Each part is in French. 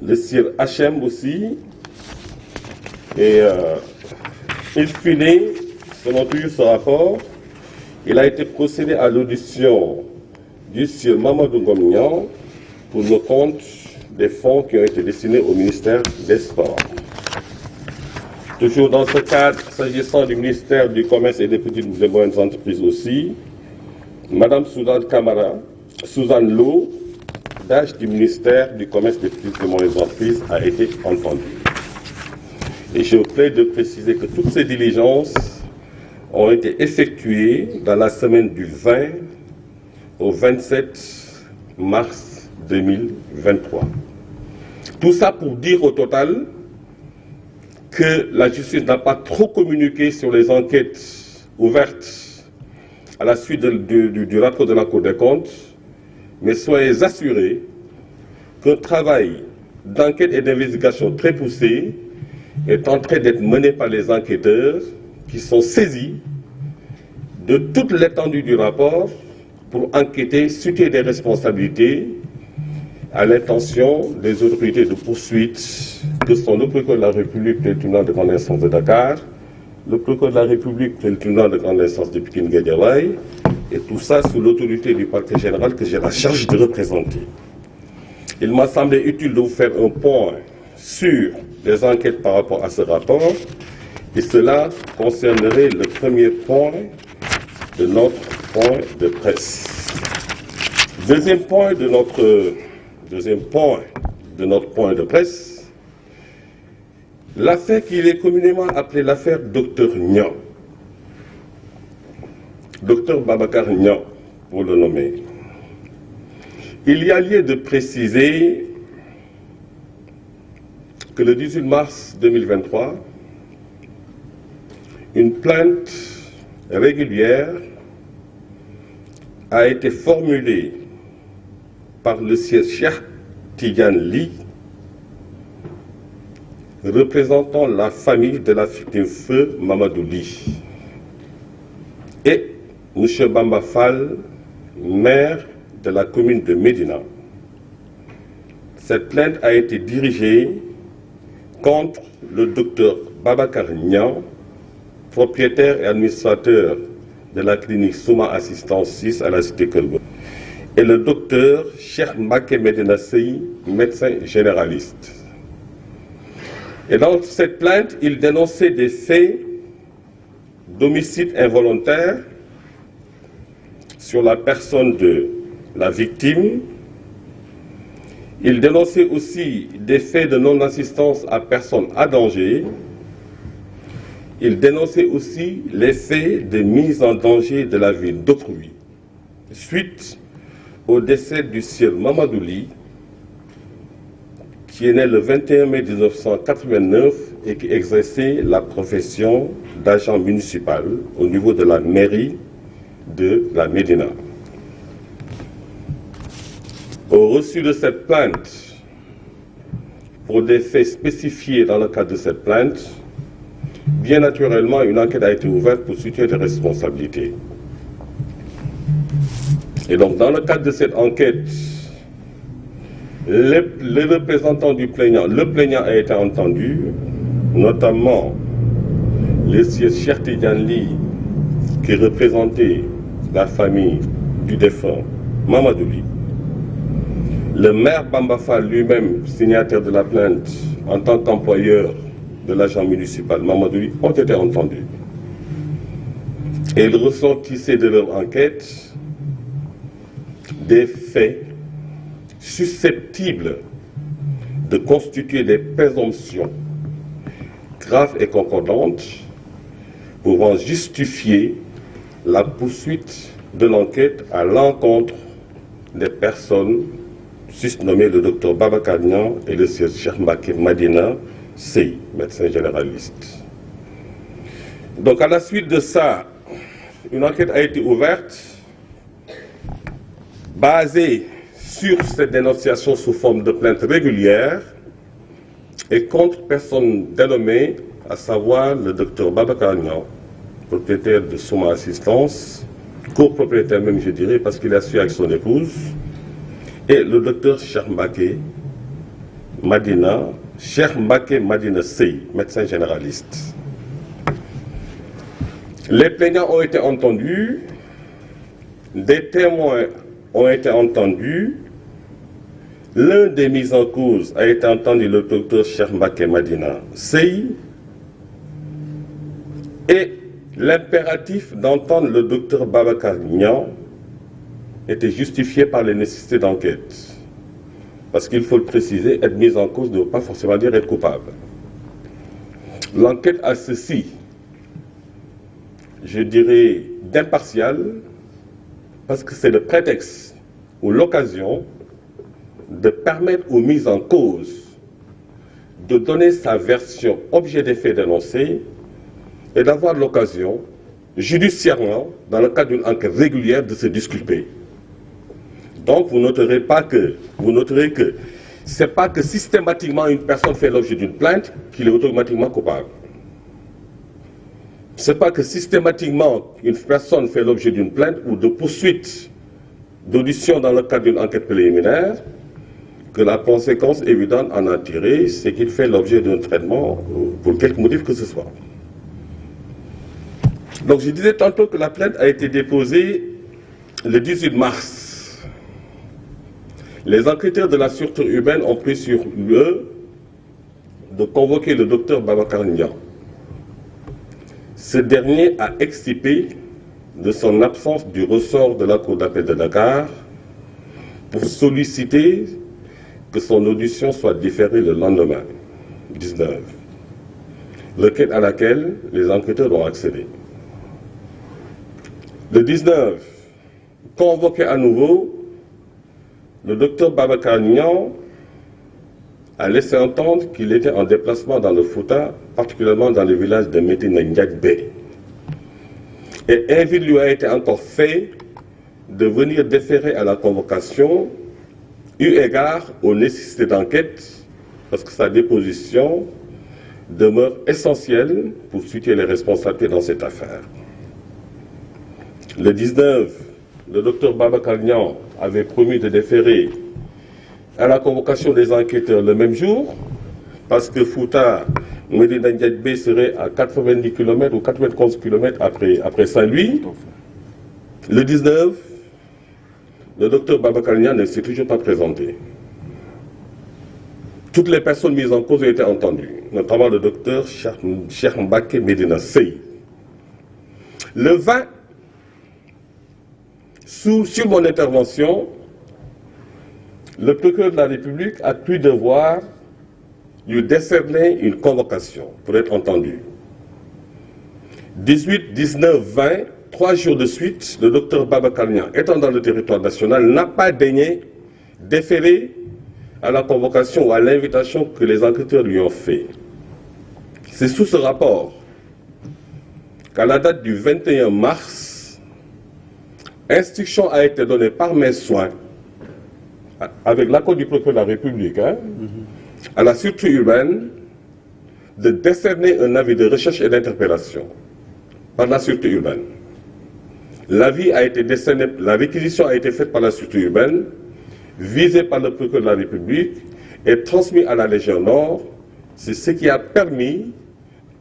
le sieur HM aussi, et in fine, selon toujours ce rapport, il a été procédé à l'audition du sieur Mamadou Ngom pour le compte des fonds qui ont été destinés au ministère des Sports. Toujours dans ce cadre, s'agissant du ministère du Commerce et des petites et moyennes entreprises aussi, Madame Suzanne Lo, DAGE du ministère du Commerce des petites et moyennes entreprises, a été entendue. Et je vous plaide de préciser que toutes ces diligences ont été effectuées dans la semaine du 20 au 27 mars 2023. Tout ça pour dire au total que la justice n'a pas trop communiqué sur les enquêtes ouvertes à la suite du rapport de la Cour des comptes, mais soyez assurés qu'un travail d'enquête et d'investigation très poussé est en train d'être mené par les enquêteurs qui sont saisis de toute l'étendue du rapport pour enquêter, situer des responsabilités à l'intention des autorités de poursuite que sont le procureur de la République et le tribunal de grande instance de Dakar, le procureur de la République et le tribunal de grande instance de Pikine-Guédiawaye, et tout ça sous l'autorité du parquet général que j'ai la charge de représenter. Il m'a semblé utile de vous faire un point sur les enquêtes par rapport à ce rapport, et cela concernerait le premier point de notre point de presse. Deuxième point de notre point de presse, l'affaire qu'il est communément appelée l'affaire Dr Niang. Dr Babacar Niang, pour le nommer. Il y a lieu de préciser que le 18 mars 2023, une plainte régulière a été formulée par le sieur Cheikh Tidiane Ly, représentant la famille de la victime feu Mamadou Ly, et M. Bamba Fall, maire de la commune de Médina. Cette plainte a été dirigée contre le docteur Babacar Niang, propriétaire et administrateur de la clinique Souma Assistance 6 à la cité Keur, et le docteur Cheikh Mbacké Medina Sey, médecin généraliste. Et dans cette plainte, il dénonçait des faits d'homicide involontaire sur la personne de la victime. Il dénonçait aussi des faits de non-assistance à personne à danger. Il dénonçait aussi les faits de mise en danger de la vie d'autrui suite au décès du sieur Mamadou Ly, qui est né le 21 mai 1989 et qui exerçait la profession d'agent municipal au niveau de la mairie de la Médina. Au reçu de cette plainte, pour des faits spécifiés dans le cadre de cette plainte, bien naturellement, une enquête a été ouverte pour situer les responsabilités. Et donc, dans le cadre de cette enquête, les représentants du plaignant, le plaignant a été entendu, notamment le sieur Cheikh Tidiane Ly, qui représentait la famille du défunt Mamadou Ly. Le maire Bamba Fall lui-même, signataire de la plainte en tant qu'employeur de l'agent municipal Mamadou Ly, ont été entendus. Et ils ressortissaient de leur enquête des faits susceptibles de constituer des présomptions graves et concordantes pouvant justifier la poursuite de l'enquête à l'encontre des personnes susnommées le docteur Babacar Niang et le sieur Cheikh Mbacké Medina Sey, médecin généraliste. Donc à la suite de ça, une enquête a été ouverte basée sur cette dénonciation sous forme de plainte régulière et contre personne dénommée, à savoir le docteur Babacar Niang, propriétaire de Souma Assistance, copropriétaire même je dirais parce qu'il a su avec son épouse, et le docteur Cheikh Mbacké Madina, Cheikh Mbacké Madina Sey, médecin généraliste. Les plaignants ont été entendus, des témoins ont été entendus. L'un des mis en cause a été entendu, le docteur Cheikh Mbacké Madina Sey, et l'impératif d'entendre le docteur Babacar Niang était justifié par les nécessités d'enquête. Parce qu'il faut le préciser, être mis en cause ne veut pas forcément dire être coupable. L'enquête a ceci, je dirais, d'impartial, parce que c'est le prétexte ou l'occasion de permettre aux mis en cause de donner sa version objet des faits dénoncés et d'avoir l'occasion, judiciairement, dans le cadre d'une enquête régulière, de se disculper. Donc vous noterez que c'est pas que systématiquement une personne fait l'objet d'une plainte qu'il est automatiquement coupable. C'est pas que systématiquement une personne fait l'objet d'une plainte ou de poursuite d'audition dans le cadre d'une enquête préliminaire que la conséquence évidente en a tiré, c'est qu'il fait l'objet d'un traitement pour quelque motif que ce soit. Donc je disais tantôt que la plainte a été déposée le 18 mars. Les enquêteurs de la sûreté urbaine ont pris sur eux de convoquer le docteur Babacar Niang. Ce dernier a extirpé de son absence du ressort de la Cour d'appel de Dakar pour solliciter que son audition soit différée le lendemain, 19, à laquelle les enquêteurs ont accédé. Le 19, convoqué à nouveau, le docteur Babacar Niang a laissé entendre qu'il était en déplacement dans le Fouta, particulièrement dans le village de Medina Ndiagbé. Et invite lui a été encore fait de venir déférer à la convocation, eu égard aux nécessités d'enquête, parce que sa déposition demeure essentielle pour situer les responsabilités dans cette affaire. Le 19, le docteur Babacar Niang avait promis de déférer à la convocation des enquêteurs le même jour, parce que Fouta, Medina Ndiagbé serait à 90 km ou 91 km après Saint-Louis. Le 19, le docteur Babacar Niang ne s'est toujours pas présenté. Toutes les personnes mises en cause ont été entendues, notamment le docteur Cheikh Mbacké Madina Sey. Le 20, sur mon intervention, le procureur de la République a cru devoir lui décerner une convocation pour être entendu. 18, 19, 20, 3 jours de suite, le docteur Babacar Niang, étant dans le territoire national, n'a pas daigné déférer à la convocation ou à l'invitation que les enquêteurs lui ont fait. C'est sous ce rapport qu'à la date du 21 mars, instruction a été donnée par mes soins, avec l'accord du procureur de la République, à la sûreté urbaine, de décerner un avis de recherche et d'interpellation par la sûreté urbaine. L'avis a été décerné, la réquisition a été faite par la sûreté urbaine, visée par le procureur de la République et transmis à la Légion Nord. C'est ce qui a permis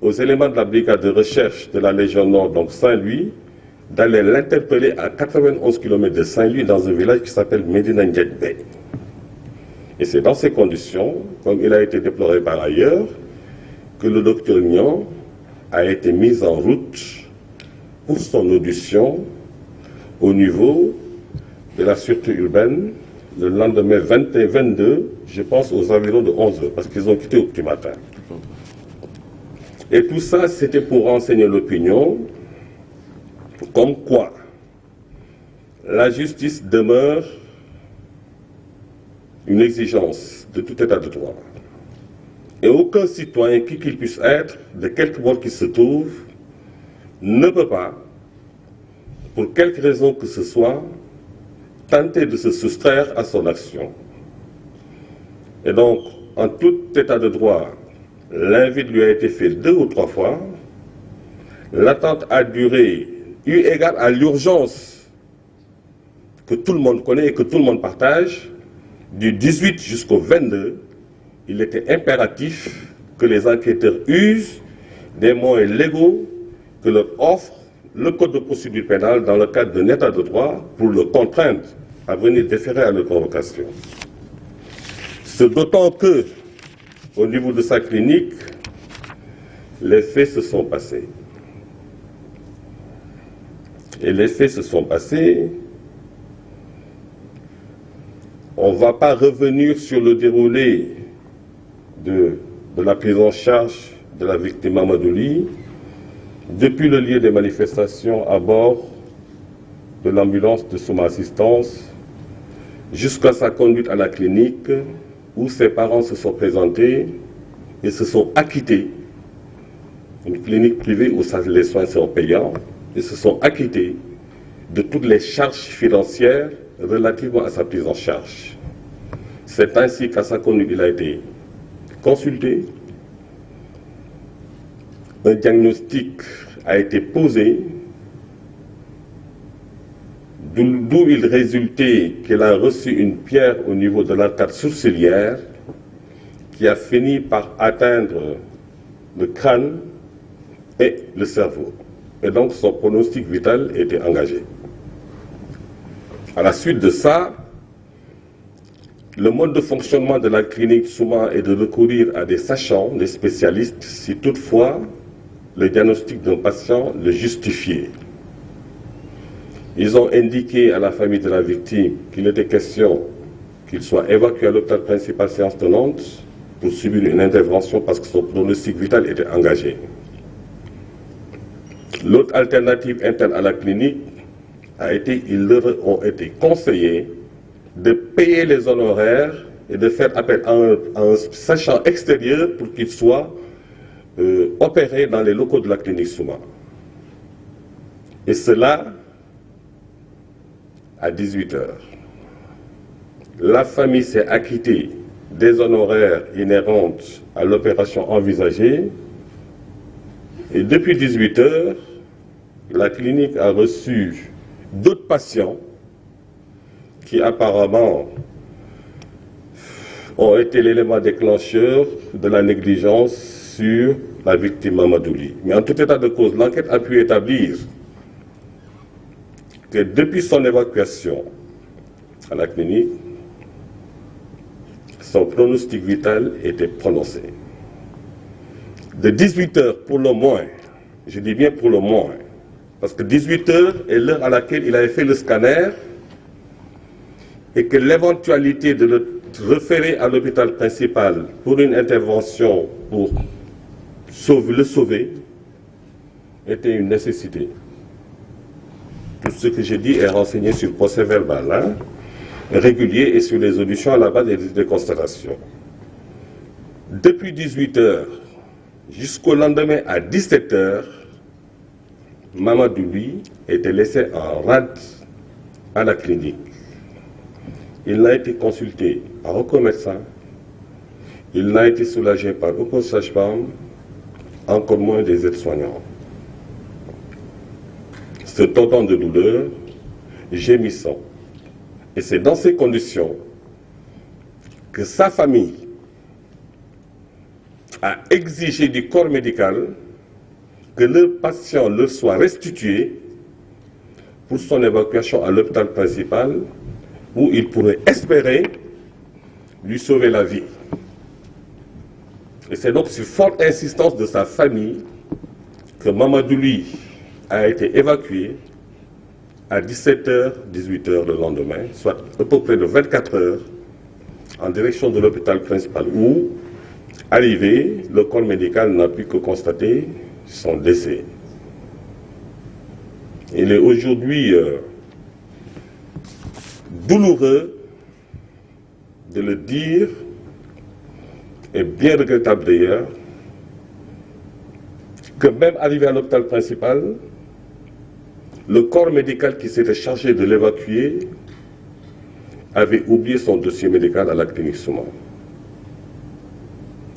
aux éléments de la brigade de recherche de la Légion Nord, donc Saint-Louis, d'aller l'interpeller à 91 km de Saint-Louis dans un village qui s'appelle Medina Ndiagbé. Et c'est dans ces conditions, comme il a été déploré par ailleurs, que le docteur Niang a été mis en route pour son audition au niveau de la sûreté urbaine le lendemain 21, 22, je pense aux environs de 11 h, parce qu'ils ont quitté au petit matin. Et tout ça, c'était pour renseigner l'opinion, comme quoi la justice demeure une exigence de tout état de droit. Et aucun citoyen, qui qu'il puisse être, de quelque bord qu'il se trouve, ne peut pas, pour quelque raison que ce soit, tenter de se soustraire à son action. Et donc, en tout état de droit, l'invite lui a été fait 2 ou 3 fois. L'attente a duré, eu égard à l'urgence que tout le monde connaît et que tout le monde partage, du 18 jusqu'au 22, il était impératif que les enquêteurs usent des moyens légaux que leur offre le Code de procédure pénale dans le cadre d'un état de droit pour le contraindre à venir déférer à leur convocation. Ce d'autant que, au niveau de sa clinique, les faits se sont passés. Et les faits se sont passés. On ne va pas revenir sur le déroulé de la prise en charge de la victime Amadouli depuis le lieu des manifestations à bord de l'ambulance de Souma Assistance jusqu'à sa conduite à la clinique où ses parents se sont présentés et se sont acquittés, une clinique privée où les soins sont payants, et se sont acquittés de toutes les charges financières relativement à sa prise en charge. C'est ainsi qu'à sa conduite, il a été consulté, un diagnostic a été posé, d'où il résultait qu'il a reçu une pierre au niveau de l'arcade sourcilière qui a fini par atteindre le crâne et le cerveau. Et donc son pronostic vital était engagé. À la suite de ça, le mode de fonctionnement de la clinique Souma est de recourir à des sachants, des spécialistes, si toutefois le diagnostic d'un patient le justifiait. Ils ont indiqué à la famille de la victime qu'il était question qu'il soit évacué à l'hôpital principal séance tenante pour subir une intervention parce que son pronostic vital était engagé. L'autre alternative interne à la clinique a été, ils leur ont été conseillés de payer les honoraires et de faire appel à un sachant extérieur pour qu'il soit opéré dans les locaux de la clinique Souma. Et cela à 18 h. La famille s'est acquittée des honoraires inhérentes à l'opération envisagée et depuis 18 h, la clinique a reçu d'autres patients qui apparemment ont été l'élément déclencheur de la négligence sur la victime Amadouli. Mais en tout état de cause, l'enquête a pu établir que depuis son évacuation à la clinique, son pronostic vital était prononcé. De 18 h pour le moins, je dis bien pour le moins, parce que 18 h est l'heure à laquelle il avait fait le scanner et que l'éventualité de le référer à l'hôpital principal pour une intervention pour le sauver était une nécessité. Tout ce que j'ai dit est renseigné sur le procès verbal régulier et sur les auditions à la base des constatations. Depuis 18 h jusqu'au lendemain à 17 h, Mamadou, lui, était laissé en rade à la clinique. Il n'a été consulté par aucun médecin, il n'a été soulagé par aucun sage-femme, encore moins des aides-soignants. Se tordant de douleur, gémissant. Et c'est dans ces conditions que sa famille a exigé du corps médical que le patient leur soit restitué pour son évacuation à l'hôpital principal où il pourrait espérer lui sauver la vie. Et c'est donc sur forte insistance de sa famille que Mamadou lui a été évacué à 17 h, 18 h le lendemain, soit à peu près de 24 h, en direction de l'hôpital principal où, arrivé, le corps médical n'a pu que constater son décès. Il est aujourd'hui douloureux de le dire, et bien regrettable d'ailleurs, que même arrivé à l'hôpital principal, le corps médical qui s'était chargé de l'évacuer avait oublié son dossier médical à la clinique Souma.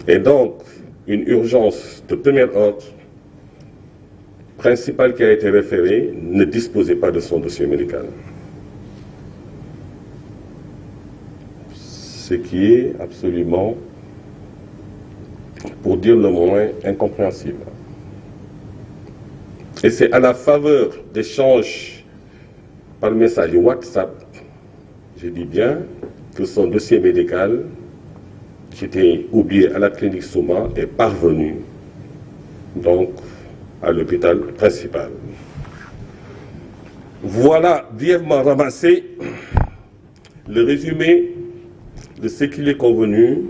Et donc, une urgence de premier ordre principale qui a été référée ne disposait pas de son dossier médical. Ce qui est absolument pour dire le moins incompréhensible. Et c'est à la faveur d'échanges par message WhatsApp, je dis bien, que son dossier médical, qui était oublié à la clinique Souma, est parvenu donc à l'hôpital principal. Voilà brièvement ramassé le résumé de ce qu'il est convenu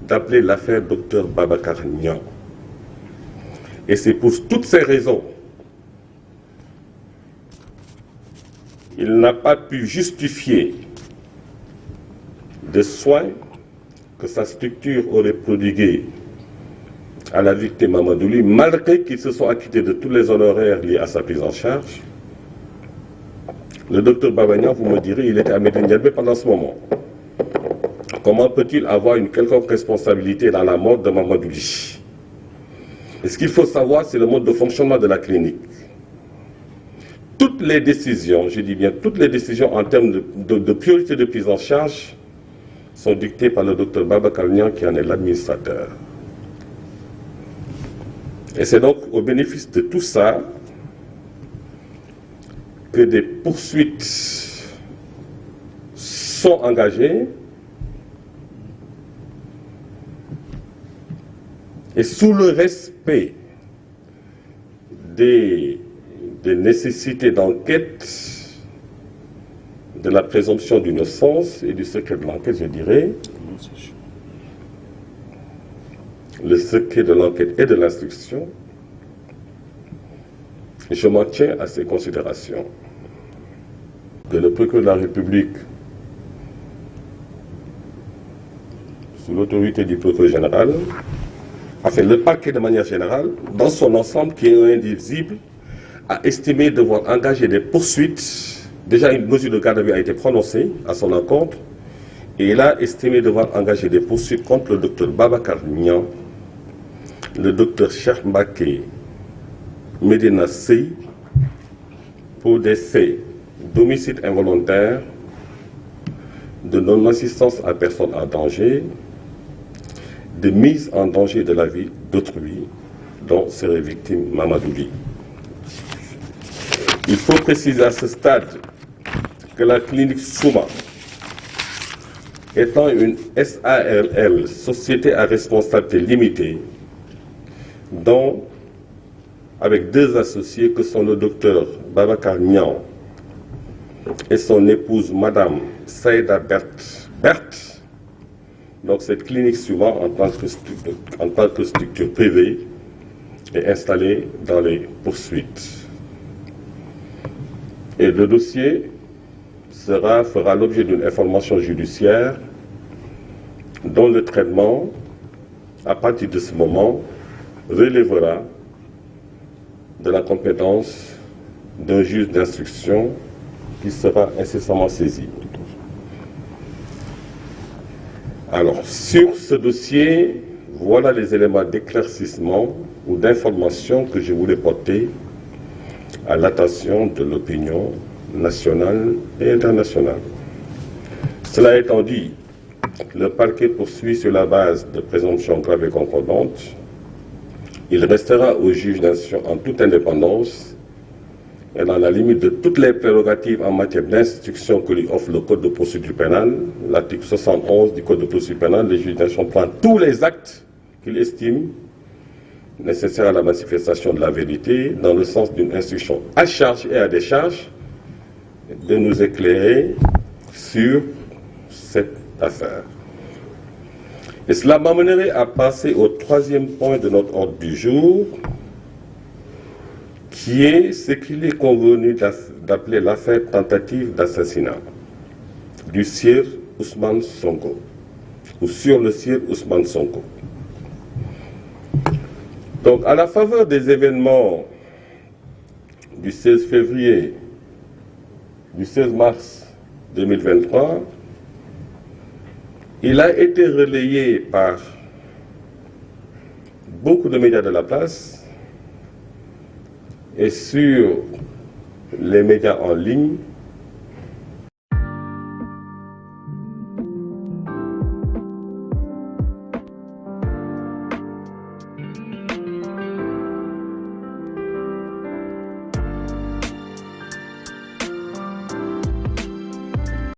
d'appeler l'affaire Dr Babacar Niang. Et c'est pour toutes ces raisons il n'a pas pu justifier des soins que sa structure aurait prodigués à la victime Mamadouli, malgré qu'ils se sont acquittés de tous les honoraires liés à sa prise en charge. Le docteur Babagnan, vous me direz, il était à Médine Yalbé pendant ce moment. Comment peut-il avoir une quelconque responsabilité dans la mort de Mamadouli? Et ce qu'il faut savoir, c'est le mode de fonctionnement de la clinique. Toutes les décisions, je dis bien toutes les décisions en termes de priorité de prise en charge sont dictées par le docteur Babacar Niang qui en est l'administrateur. Et c'est donc au bénéfice de tout ça que des poursuites sont engagées et sous le respect des nécessités d'enquête, de la présomption d'innocence et du secret de l'enquête, je dirais, le secret de l'enquête et de l'instruction, je m'en tiens à ces considérations. Que le procureur de la République, sous l'autorité du procureur général, a fait le parquet de manière générale, dans son ensemble qui est indivisible, a estimé devoir engager des poursuites. Déjà, une mesure de garde à vue a été prononcée à son encontre, et il a estimé devoir engager des poursuites contre le docteur Babacar Niang, le docteur Cheikh Mbacké Medina Sey, pour des faits d'homicide involontaire, de non-assistance à personne en danger, de mise en danger de la vie d'autrui, dont serait victime Mamadouli. Il faut préciser à ce stade que la clinique Souma, étant une SARL, Société à responsabilité limitée, dont, avec deux associés que sont le docteur Babacar Niang et son épouse Madame Saïda Berthe, donc cette clinique Souma, en tant que structure privée, est installée dans les poursuites. Et le dossier fera l'objet d'une information judiciaire dont le traitement, à partir de ce moment, relèvera de la compétence d'un juge d'instruction qui sera incessamment saisi. Alors, sur ce dossier, voilà les éléments d'éclaircissement ou d'information que je voulais porter à l'attention de l'opinion nationale et internationale. Cela étant dit, le parquet poursuit sur la base de présomptions graves et concordantes. Il restera au juge d'instruction en toute indépendance et dans la limite de toutes les prérogatives en matière d'instruction que lui offre le Code de procédure pénale, l'article 71 du Code de procédure pénale. Le juge d'instruction prend tous les actes qu'il estime nécessaires à la manifestation de la vérité dans le sens d'une instruction à charge et à décharge de nous éclairer sur cette affaire. Et cela m'amènerait à passer au troisième point de notre ordre du jour, qui est ce qu'il est convenu d'appeler l'affaire tentative d'assassinat du sieur Ousmane Sonko, ou sur le sieur Ousmane Sonko. Donc, à la faveur des événements du 16 février, du 16 mars 2023, il a été relayé par beaucoup de médias de la place et sur les médias en ligne